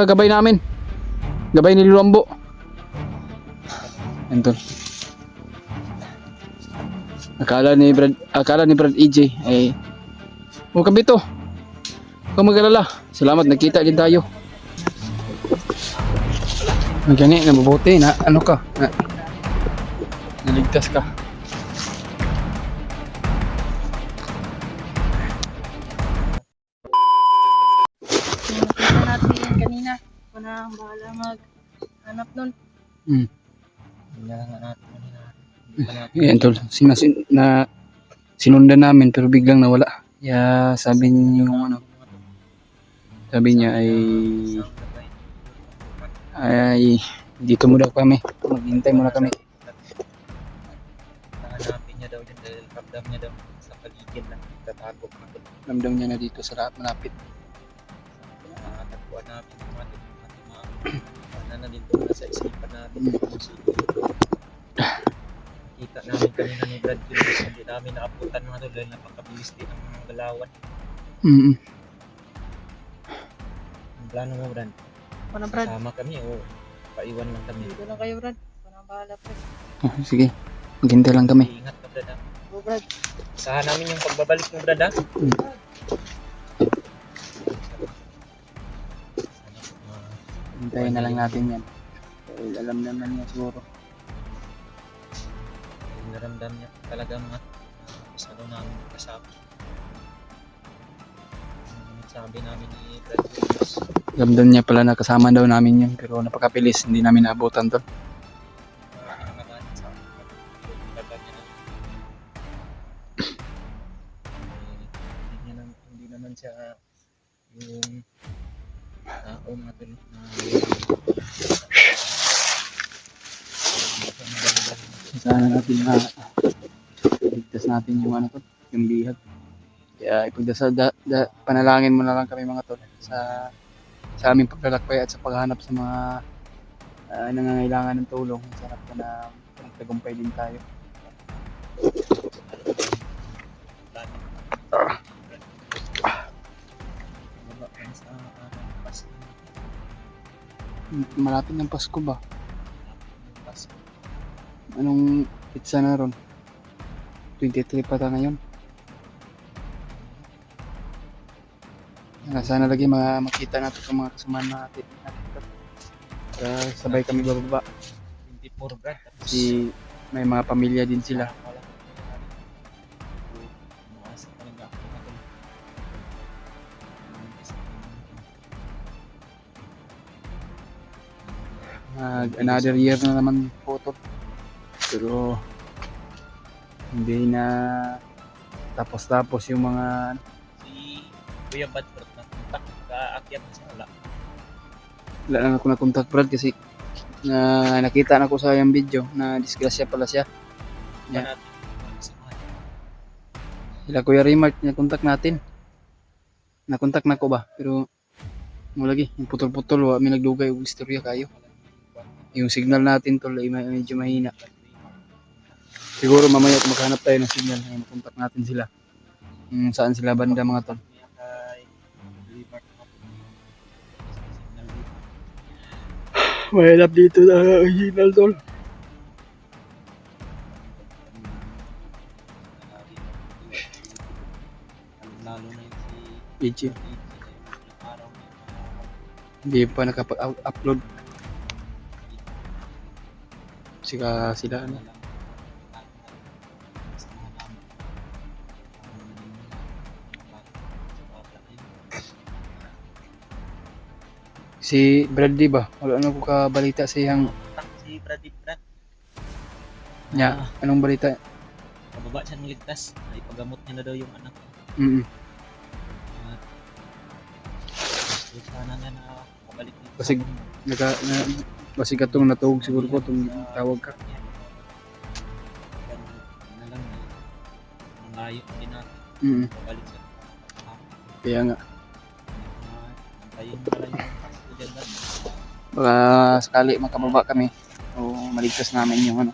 Gabay namin. Gabay ni Luambo. Yan tol. Akala ni Brad EJ ay kabito. Huwag mag-alala. Salamat, nagkita din tayo. Gani, nabubuti na ano ka? Naligtas ka. Nakita natin yan kanina. Ako na ang bahala maghanap nun. Hindi na lang natin kanina. Yan tol. Sinundan namin pero biglang nawala. Kaya sabi niya yung ano. Sabi niya ay dito muna kami. Maghintay muna kami. Hanapin niya daw yun dahil kapdam niya daw sa paligid lang. Tatago ka. Ramdam niya na dito sa malapit. Tagpuan namin yung mga na dito sa isipan namin. Kita namin kanina ni Brad Kilos. Hindi namin naabutan mga doon dahil napakabilis din ang mga galawan. Ang plano mo, Brad? Ako na, Brad. Sama kami o paiwan lang kami? Dito lang kayo, Brad. Ako na ang bahala, Brad. Sige. Maghintay lang kami. Ingat ka, Brad. Go, Brad. Usahan namin yung pagbabalik mo, Brad. Hintayin na lang natin yan. Dahil alam naman niya siguro. Naramdam niya talaga mga isa daw namin kasama. Sabi namin ni Brad Williams. Ramdam niya pala na kasama daw namin yun. Pero napakapilis. Hindi namin naabutan to. Pinakamanin sa akin. Hindi naman siya yung tao natin na Sana natin na ligtas natin yung ano to, yung bihag. Kaya ipagdasal panalangin mo na lang kami mga tol sa aming paglalakbay at sa paghahanap sa mga nangangailangan ng tulong. Sarap ko na nagtagumpay din tayo. Malapit ng Pasko ba? Anong pizza na ron? 23 pa ta ngayon. Sana lagi makita natin sa mga kasama natin. Sabay kami bababa. 24 Brad. Kasi may mga pamilya din sila. Another year na naman po to. Pero hindi na tapos yung mga Si Kuya Bad Brad na kontak kaakyat na siya wala. wala lang ako na contact Brad kasi nakita na ko sa yung video na disgrasya pala siya. Ba Yeah. natin samahan. Sila Kuya Remark na contact natin. Na-contact na ko ba? Pero mo lagi, yung putol-putol wa may nagdugay og istorya kayo. Yung signal natin tol ay medyo mahina. Siguro mamaya maghanap tayo ng signal ay makontak natin sila. Saan sila banda mga tol? Mahirap dito na signal tol. Lalo na yung si PG. yung araw na Hindi pa nakapag-upload. Sila ano. Si Bradley ba? Wala na ko kabalita sa iyang si Brad niya. Anong balita? Kababa siya ng ligtas. Ipagamot niya na daw yung anak. Sana nga na kabalik dito. Basig basig katong natuog siguro ko itong tawag ka. Na lang malayo din natin. Kabalik sa Kaya nga. Antayin mo lang yung pasto dyan lang. Baka sakali makababa kami o maligtas namin yung ano.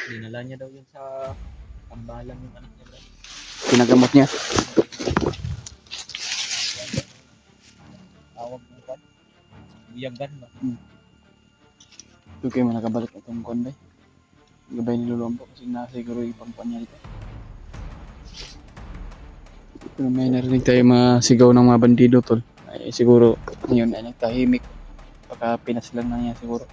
Dinala niya daw yun sa Tambalan yung anak niya, Brad. Pinagamot niya. Tawag mo ba? Biyagan ba? Ito kayo nakabalik itong konday. Gabay nilulombo kasi siguro yung pangpanya dito. Pero may narinig tayo masigaw ng mga bandido tol. Ay siguro ngayon ay nagtahimik. Baka pinas lang na niya siguro.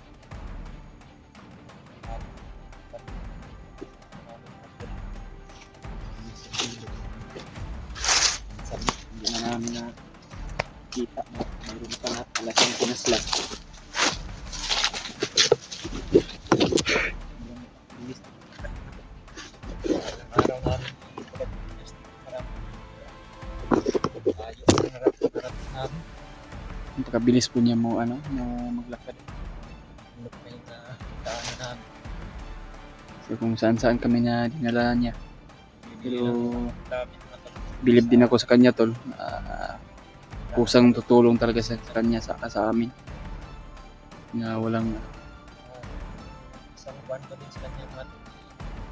Sabi, hindi na namin na kita na mayroon pa na alasang pinaslan. Araw namin just marami. Ayos ang harap namin. Pagkabilis po niya mo maglakad. Ano pa yung daanan namin. So kung saan kami na dinala niya. Pero Dami na bilib din ako sa kanya tol. Kusang tutulong talaga sa kanya sa amin. Na walang isang buwan kami sa kanya at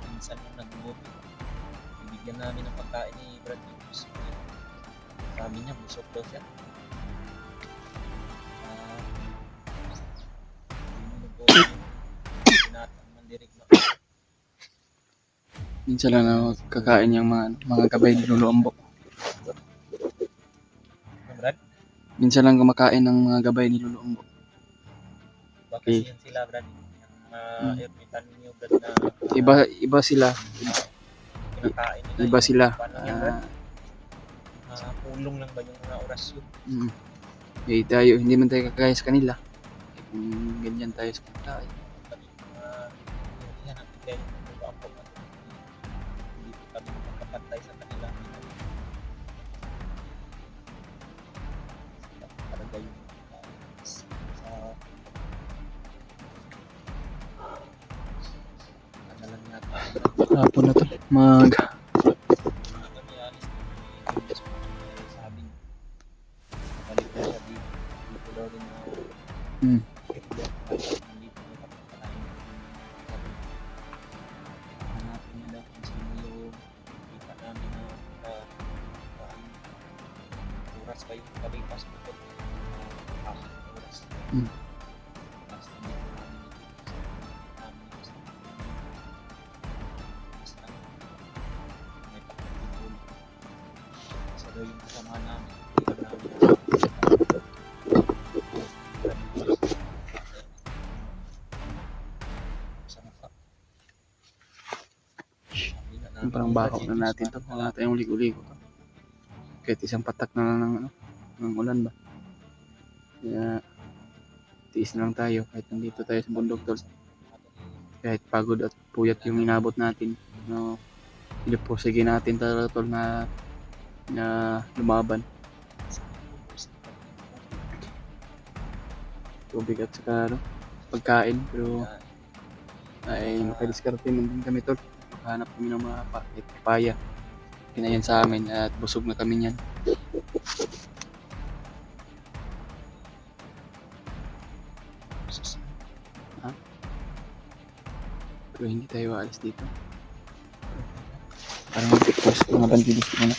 minsan nung nag-movie. Bibigyan namin ng pagkain ni Brad Nichols. Sabi niya, busog daw siya. Hindi mo po pinatang mandirig na. minsan lang na kakain yung mga gabay niluluambok. Brad, Minsan lang kumakain ng mga gabay niluluambok. baka Okay. siyan sila Brad. Yung ermitan niyo Brad na Iba sila. kinakain nila. Iba sila. Paano yan Brad? Pulong lang ba yung mga orasyon? Tayo, hindi man tayo kakaya sa kanila. Kung ganyan tayo sa kanila. Kami yan ang bigay ng mga apo at hindi po kami makapantay sa kanila. Talaga yung sa ano lang natin. Hapon na to. Sabi balik na siya dito daw rin na Hmm. dito na kapatalain hanapin niya daw kung sino yung kita namin na oras pa yung kalipas ko po pasok na oras basta dito namin basta may pakatipul sa daw yung kasama namin hindi lang namin Parang bako na natin to. Wala tayong ligo-ligo to. Kahit isang patak na lang ng ulan ba. Kaya tiis na lang tayo kahit nandito tayo sa bundok tol. Kahit pagod at puyat yung inabot natin. Sige natin talaga tol na lumaban. Tubig at saka pagkain pero ay makadiskarte man din kami tol. Hanap kami ng mga papaya. Pinayan sa amin at busog na kami niyan. Pero hindi tayo aalis dito. Parang mag-post mga bandidos muna.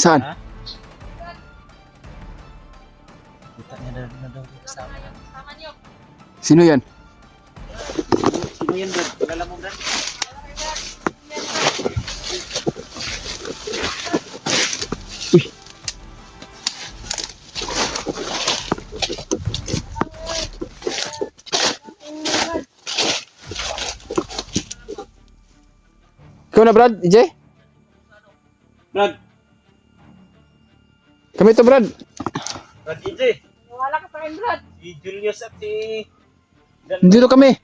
Saan? Ha? Kita niya na daw kasama yan. Sino yan? Sino yan Brad? Kilala mo Brad? Uy. Ikaw na Brad, EJ? Brad! Kami to Brad. Brad EJ! Wala ka pa rin, Brad. Si Julius at si Dito kami.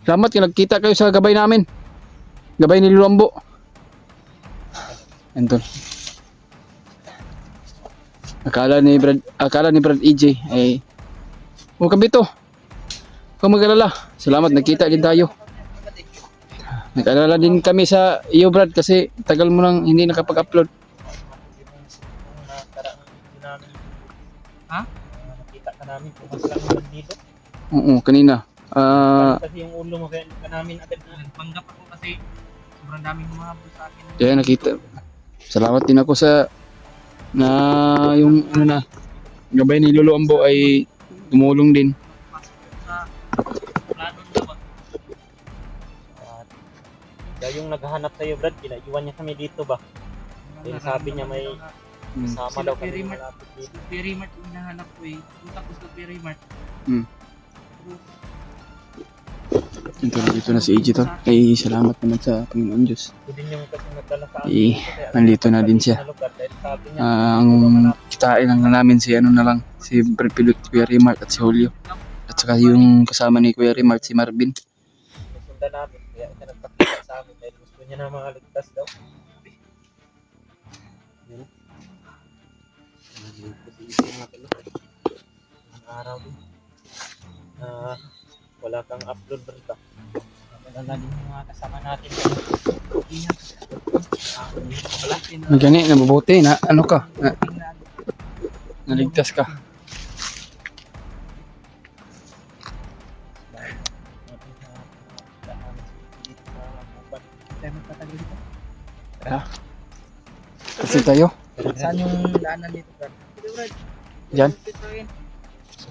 Salamat kung nagkita kayo sa gabay namin. Gabay ni Luambo. Anton. Akala ni Brad EJ ay kami to. Kung mag-alala. Salamat, nagkita din tayo. Nag-alala din kami sa iyo Brad kasi tagal mo nang hindi nakapag-upload. Kung nakaraang video namin, Ha? nakita ka namin kung mas lang naman dito. Oo, kanina. Kasi yung ulo mo, kaya hindi ka namin agad na. Nagpanggap ako kasi sobrang daming humahabol sa akin. Kaya nakita. Salamat din ako sa na yung ano na gabay ni Lolo Ambo ay tumulong din. Pasok ko sa plano nila ba? At kaya yung naghahanap sa'yo, Brad, kinaiwan niya kami dito ba? Yung sabi niya may kasama Sila daw kami Perry Mart. malapit dito. Very Mart yung hinahanap ko eh. Punta ko sa Very Mart. Hmm. Pero, Dito na si AJ to. Ay, salamat naman sa Panginoon Diyos. Ito din yung kasi nagdala sa akin. Eh, dito, kaya nandito na din siya. na lugar, dahil sabi niya, Ang kitain lang na namin si ano na lang, si Brad Pilot, Kuya Remart at si Julio. At saka yung kasama ni Kuya Remart, si Marvin. susundan namin. Kaya ito nagpakita sa amin dahil gusto niya na makaligtas daw. Yun. Kasi ito yung mga talo. Ang araw din. Wala kang upload ba? Wala din yung mga kasama natin. Gani, nabubuti na ano ka, naligtas ka. Kasi tayo, saan yung daanan dito, Brad? Diyan.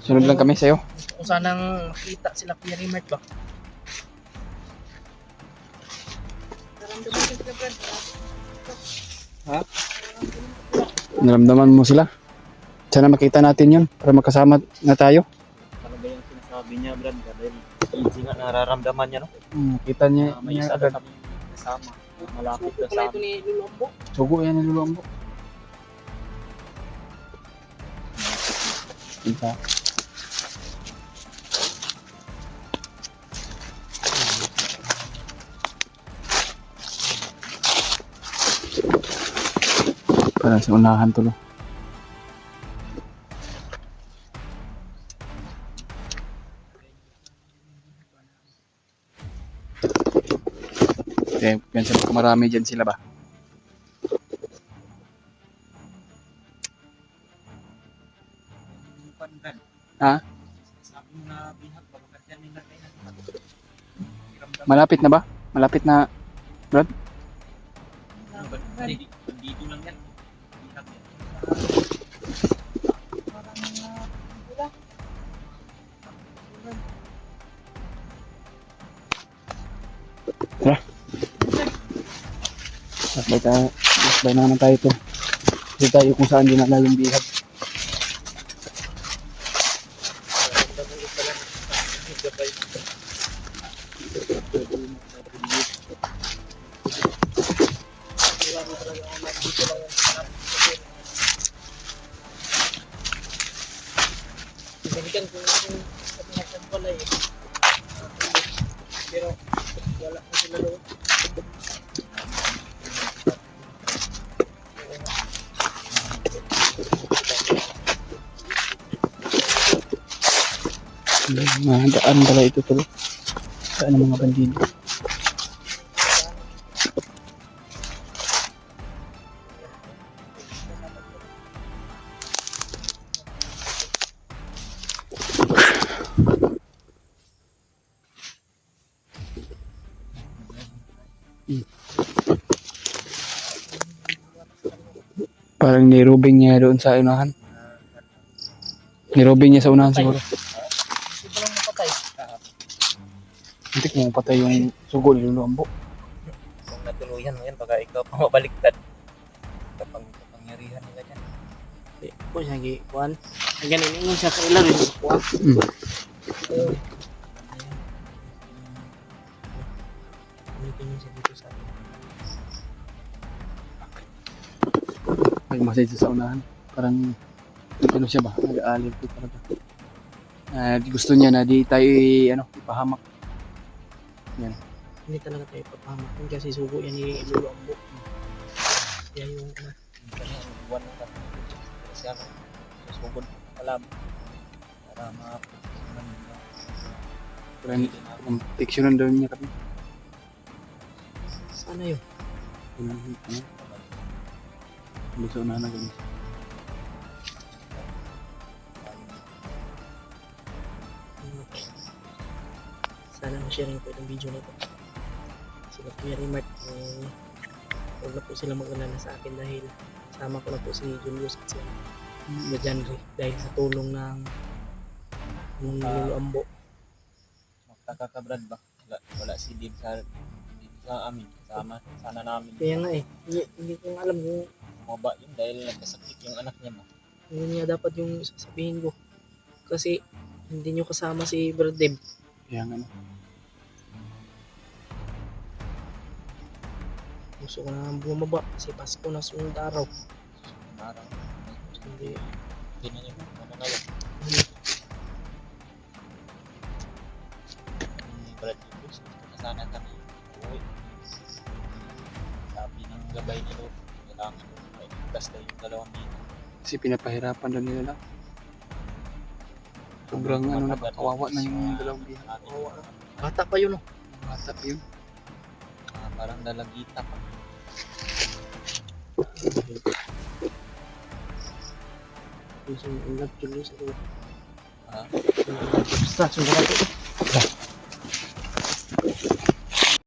Sunod lang kami sa'yo. Gusto ko sanang makita sila Very Mart ba? Naramdaman ko sila, Brad. Ha? Naramdaman mo sila. Sana makita natin yun para makasama na tayo. Ano ba yung sinasabi niya, Brad? Dahil easy nga nararamdaman niya, no? Makita niya, May isa na kami kasama. Malapit na sa Ito ni Lulombo. Sugo yan ni Lolo Ambo. Isa. Para sa unahan tulo. Okay, yan sila, marami dyan sila ba? Brad. Ha? Sabi mo na bihag, babagat yan nila kayo. Malapit na ba? Malapit na. Dito lang yan. Bihag yan. Lakbay na naman tayo to. Kasi tayo kung saan dinala yung bihag. Balikan ko yung kapinatan pala eh. Pero wala ko sila doon. Mga daan pala ito tulo. Saan ang mga bandido? Parang nirubing niya doon sa unahan. Nirubing niya sa unahan siguro. Hindi ko lang napatay. Hindi kung patay yung sugo ni Lolo Ambo. Kung natuluyan mo yan, baka ikaw pa mabaliktad. Kapag kapangyarihan nila dyan. Ko siya gikuan. Ang ganin ingon siya sa ilang rin kuan. Ulitin niyo siya dito sa akin. Nagmasay siya sa unahan. Parang ano siya ba? Nag-aalib ko talaga. Gusto niya na di tayo ipahamak. Yan. Hindi talaga tayo papahamak kasi sugo yan ni Lolo Ambo. Yan yung Minsan yung buwan ng kasi ano, susugod alam. Para Parang proteksyonan daw niya kami. Sana yun. Gusto na na guys. Sana ma-share niyo po itong video na ito. Sila Kuya Rimart, huwag na po sila mag-alala sa akin dahil sama ko na po si Julius at si Kuya Janry dahil sa tulong ng Lolo Ambo. Magtaka ka Brad ba? Wala si Dave sa amin. Sana namin. Kaya nga hindi ko nga alam kung Maba yun dahil nagkasakit yung anak niya ba? yun nga dapat yung sasabihin ko. Kasi hindi nyo kasama si Brad Dave. Kaya nga no. Gusto ko na bumaba kasi Pasko na sunod araw. Araw. Hindi. Hindi na yun. Mananawa. Ni Brad Dicus. Sana kami uuwi. Sabi ng gabay ni Lord. Kailangan may ikas na yung 2 dito. Kasi pinapahirapan doon nila lang. Sobrang ano na kawawa na yung 2 bihan. Bata pa yun, oh. Bata pa yun. Parang lalagita pa. Gusto mo in love Julius. Ha? Basta, sundan natin.